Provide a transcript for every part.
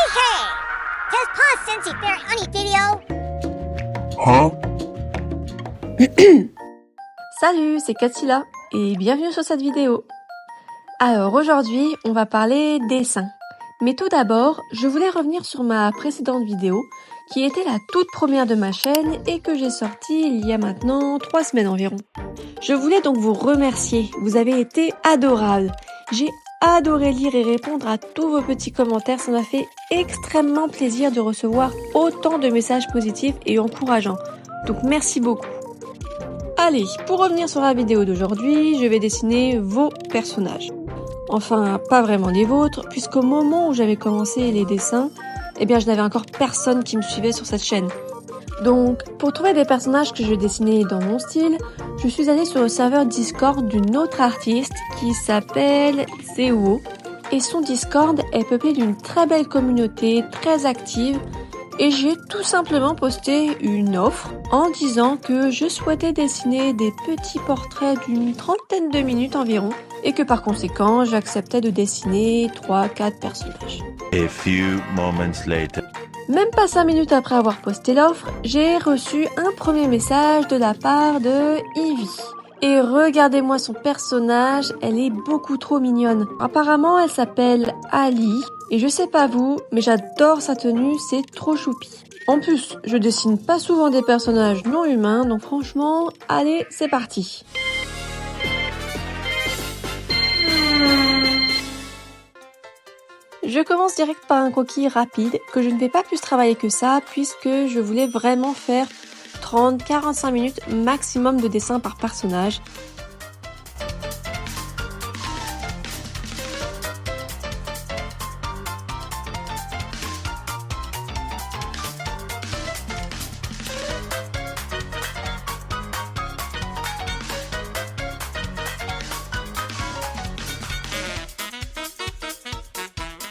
Hey! Just pause Cincy Fair Honey video! Huh? Salut, c'est Katsila et bienvenue sur cette vidéo. Alors aujourd'hui, on va parler dessin. Mais tout d'abord, je voulais revenir sur ma précédente vidéo qui était la toute première de ma chaîne et que j'ai sortie il y a maintenant 3 semaines environ. Je voulais donc vous remercier, vous avez été adorables. J'ai adoré lire et répondre à tous vos petits commentaires, ça m'a fait extrêmement plaisir de recevoir autant de messages positifs et encourageants. Donc merci beaucoup. Allez, pour revenir sur la vidéo d'aujourd'hui, je vais dessiner vos personnages. Enfin, pas vraiment les vôtres, puisqu'au moment où j'avais commencé les dessins, je n'avais encore personne qui me suivait sur cette chaîne. Donc, pour trouver des personnages que je dessinais dans mon style, je suis allée sur le serveur Discord d'une autre artiste qui s'appelle Zeo. Et son Discord est peuplé d'une très belle communauté, très active. Et j'ai tout simplement posté une offre en disant que je souhaitais dessiner des petits portraits d'une 30aine de minutes environ et que par conséquent j'acceptais de dessiner 3-4 personnages. A few moments later. Même pas 5 minutes après avoir posté l'offre, j'ai reçu un premier message de la part de Ivy. Et regardez-moi son personnage, elle est beaucoup trop mignonne. Apparemment, elle s'appelle Ali. Et je sais pas vous, mais j'adore sa tenue, c'est trop choupi. En plus, je dessine pas souvent des personnages non humains, donc franchement, allez, c'est parti. Je commence direct par un croquis rapide, que je ne vais pas plus travailler que ça, puisque je voulais vraiment faire 30-45 minutes maximum de dessin par personnage.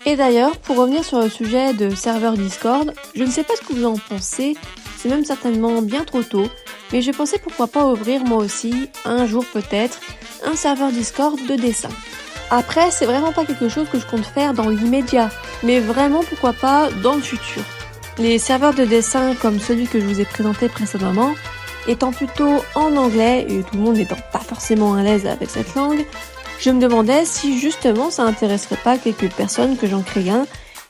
Et d'ailleurs, pour revenir sur le sujet de serveur Discord, je ne sais pas ce que vous en pensez, c'est même certainement bien trop tôt, mais je pensais pourquoi pas ouvrir moi aussi, un jour peut-être, un serveur Discord de dessin. Après, c'est vraiment pas quelque chose que je compte faire dans l'immédiat, mais vraiment pourquoi pas dans le futur. Les serveurs de dessin comme celui que je vous ai présenté précédemment, étant plutôt en anglais et tout le monde n'étant pas forcément à l'aise avec cette langue, je me demandais si justement ça intéresserait pas quelques personnes que j'en crée un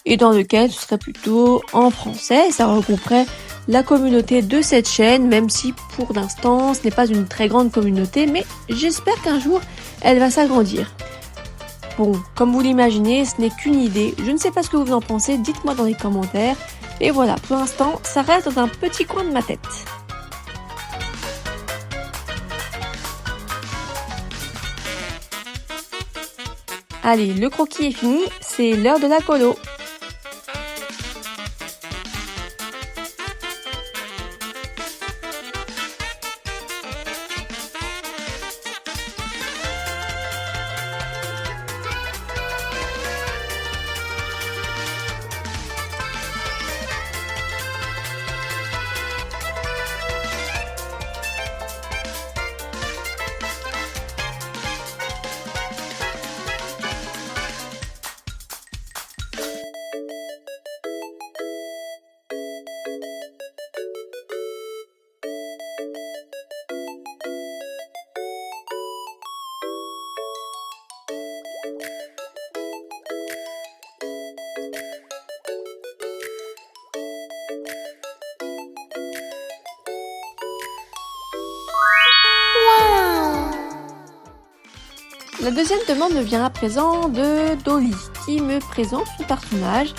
et dans lequel ce serait plutôt en français et ça regrouperait la communauté de cette chaîne, même si pour l'instant ce n'est pas une très grande communauté, mais j'espère qu'un jour elle va s'agrandir. Bon, comme vous l'imaginez, ce n'est qu'une idée, je ne sais pas ce que vous en pensez, dites-moi dans les commentaires, et voilà, pour l'instant ça reste dans un petit coin de ma tête. Allez, le croquis est fini, c'est l'heure de la colo. La deuxième demande me vient à présent de Dolly, qui me présente son personnage.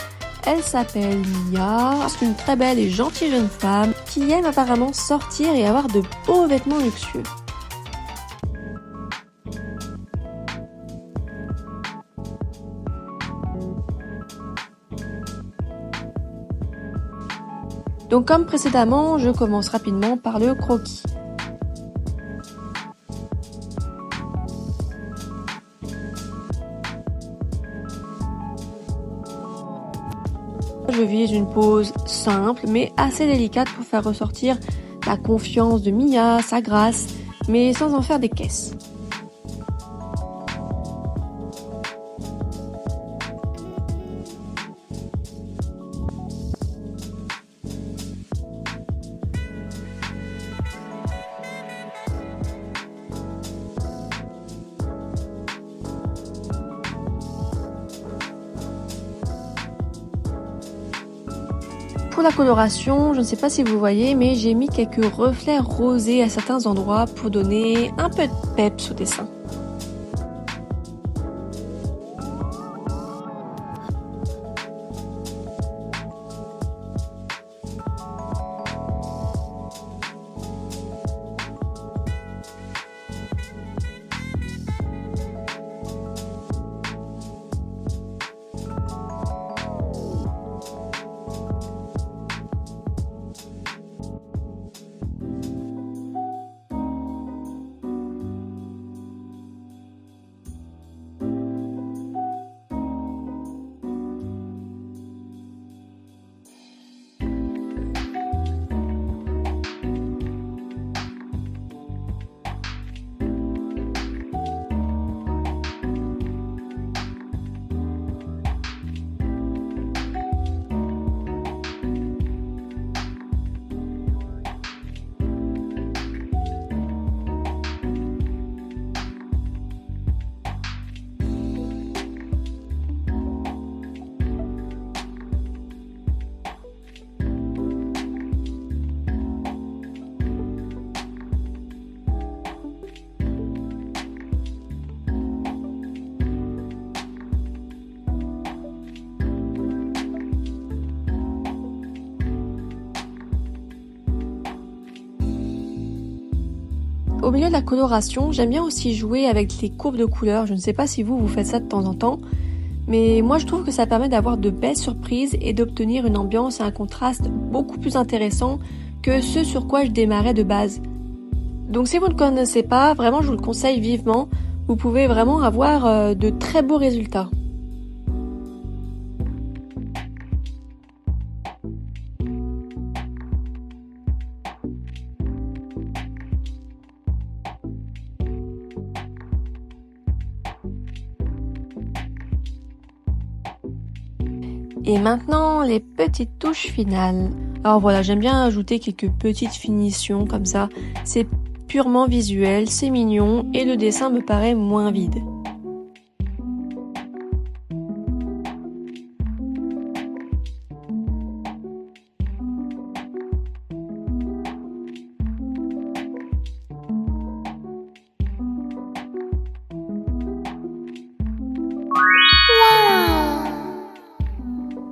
Elle s'appelle Mia, c'est une très belle et gentille jeune femme qui aime apparemment sortir et avoir de beaux vêtements luxueux. Donc comme précédemment, je commence rapidement par le croquis. Je vise une pose simple mais assez délicate pour faire ressortir la confiance de Mia, sa grâce, mais sans en faire des caisses. pour la coloration, je ne sais pas si vous voyez, mais j'ai mis quelques reflets rosés à certains endroits pour donner un peu de peps au dessin. Au milieu de la coloration, j'aime bien aussi jouer avec les courbes de couleurs. Je ne sais pas si vous faites ça de temps en temps, mais moi je trouve que ça permet d'avoir de belles surprises et d'obtenir une ambiance et un contraste beaucoup plus intéressant que ce sur quoi je démarrais de base. Donc si vous ne connaissez pas, vraiment je vous le conseille vivement, vous pouvez vraiment avoir de très beaux résultats. Et maintenant, les petites touches finales. Alors voilà, j'aime bien ajouter quelques petites finitions comme ça. C'est purement visuel, c'est mignon et le dessin me paraît moins vide.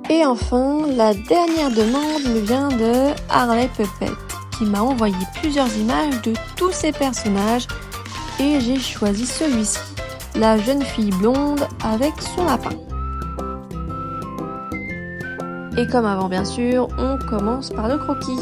Et enfin, la dernière demande me vient de Harley Puppet, qui m'a envoyé plusieurs images de tous ses personnages et j'ai choisi celui-ci, la jeune fille blonde avec son lapin. Et comme avant bien sûr, on commence par le croquis.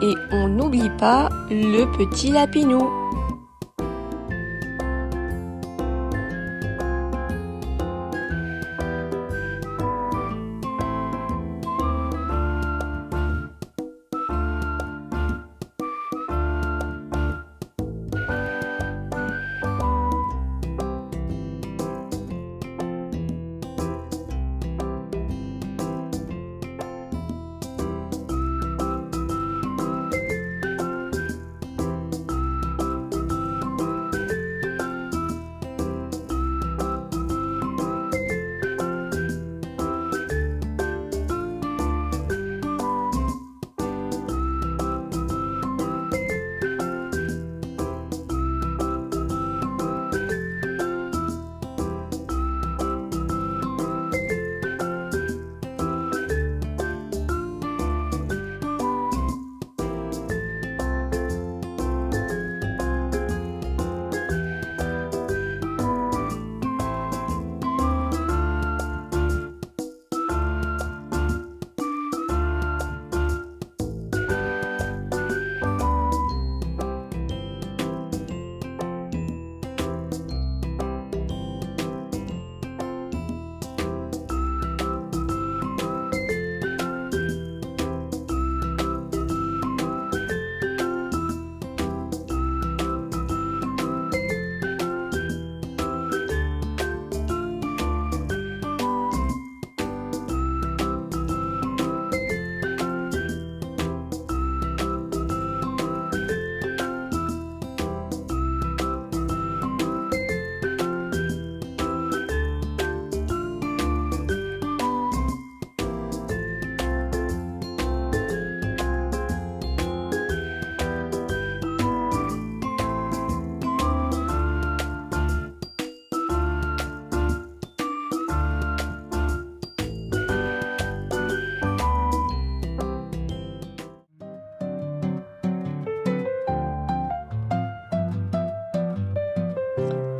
Et on n'oublie pas le petit lapinou.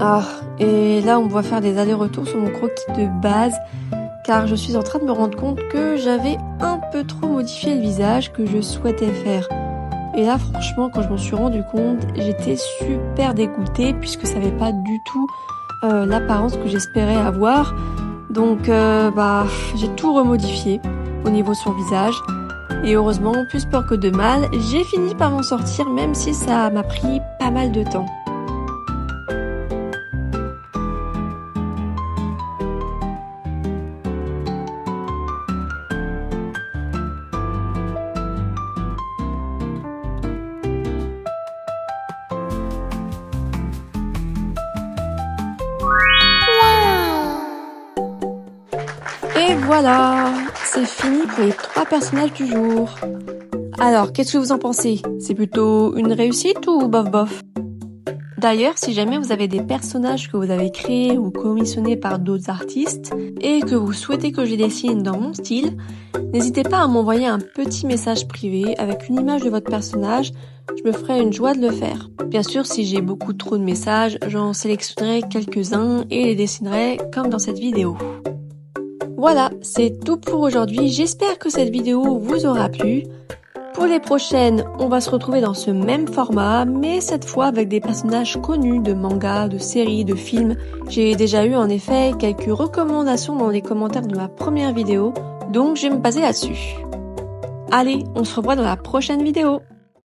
Ah, et là on va faire des allers-retours sur mon croquis de base, car je suis en train de me rendre compte que j'avais un peu trop modifié le visage que je souhaitais faire. Et là franchement, quand je m'en suis rendu compte, j'étais super dégoûtée puisque ça n'avait pas du tout l'apparence que j'espérais avoir. Donc j'ai tout remodifié au niveau de son visage. Et heureusement, plus peur que de mal, j'ai fini par m'en sortir même si ça m'a pris pas mal de temps. Et voilà, c'est fini pour les 3 personnages du jour. Alors, qu'est-ce que vous en pensez? C'est plutôt une réussite ou bof bof? D'ailleurs, si jamais vous avez des personnages que vous avez créés ou commissionnés par d'autres artistes et que vous souhaitez que je les dessine dans mon style, n'hésitez pas à m'envoyer un petit message privé avec une image de votre personnage, je me ferai une joie de le faire. Bien sûr, si j'ai beaucoup trop de messages, j'en sélectionnerai quelques-uns et les dessinerai comme dans cette vidéo. Voilà, c'est tout pour aujourd'hui, j'espère que cette vidéo vous aura plu. Pour les prochaines, on va se retrouver dans ce même format, mais cette fois avec des personnages connus de mangas, de séries, de films. J'ai déjà eu en effet quelques recommandations dans les commentaires de ma première vidéo, donc je vais me baser là-dessus. Allez, on se revoit dans la prochaine vidéo.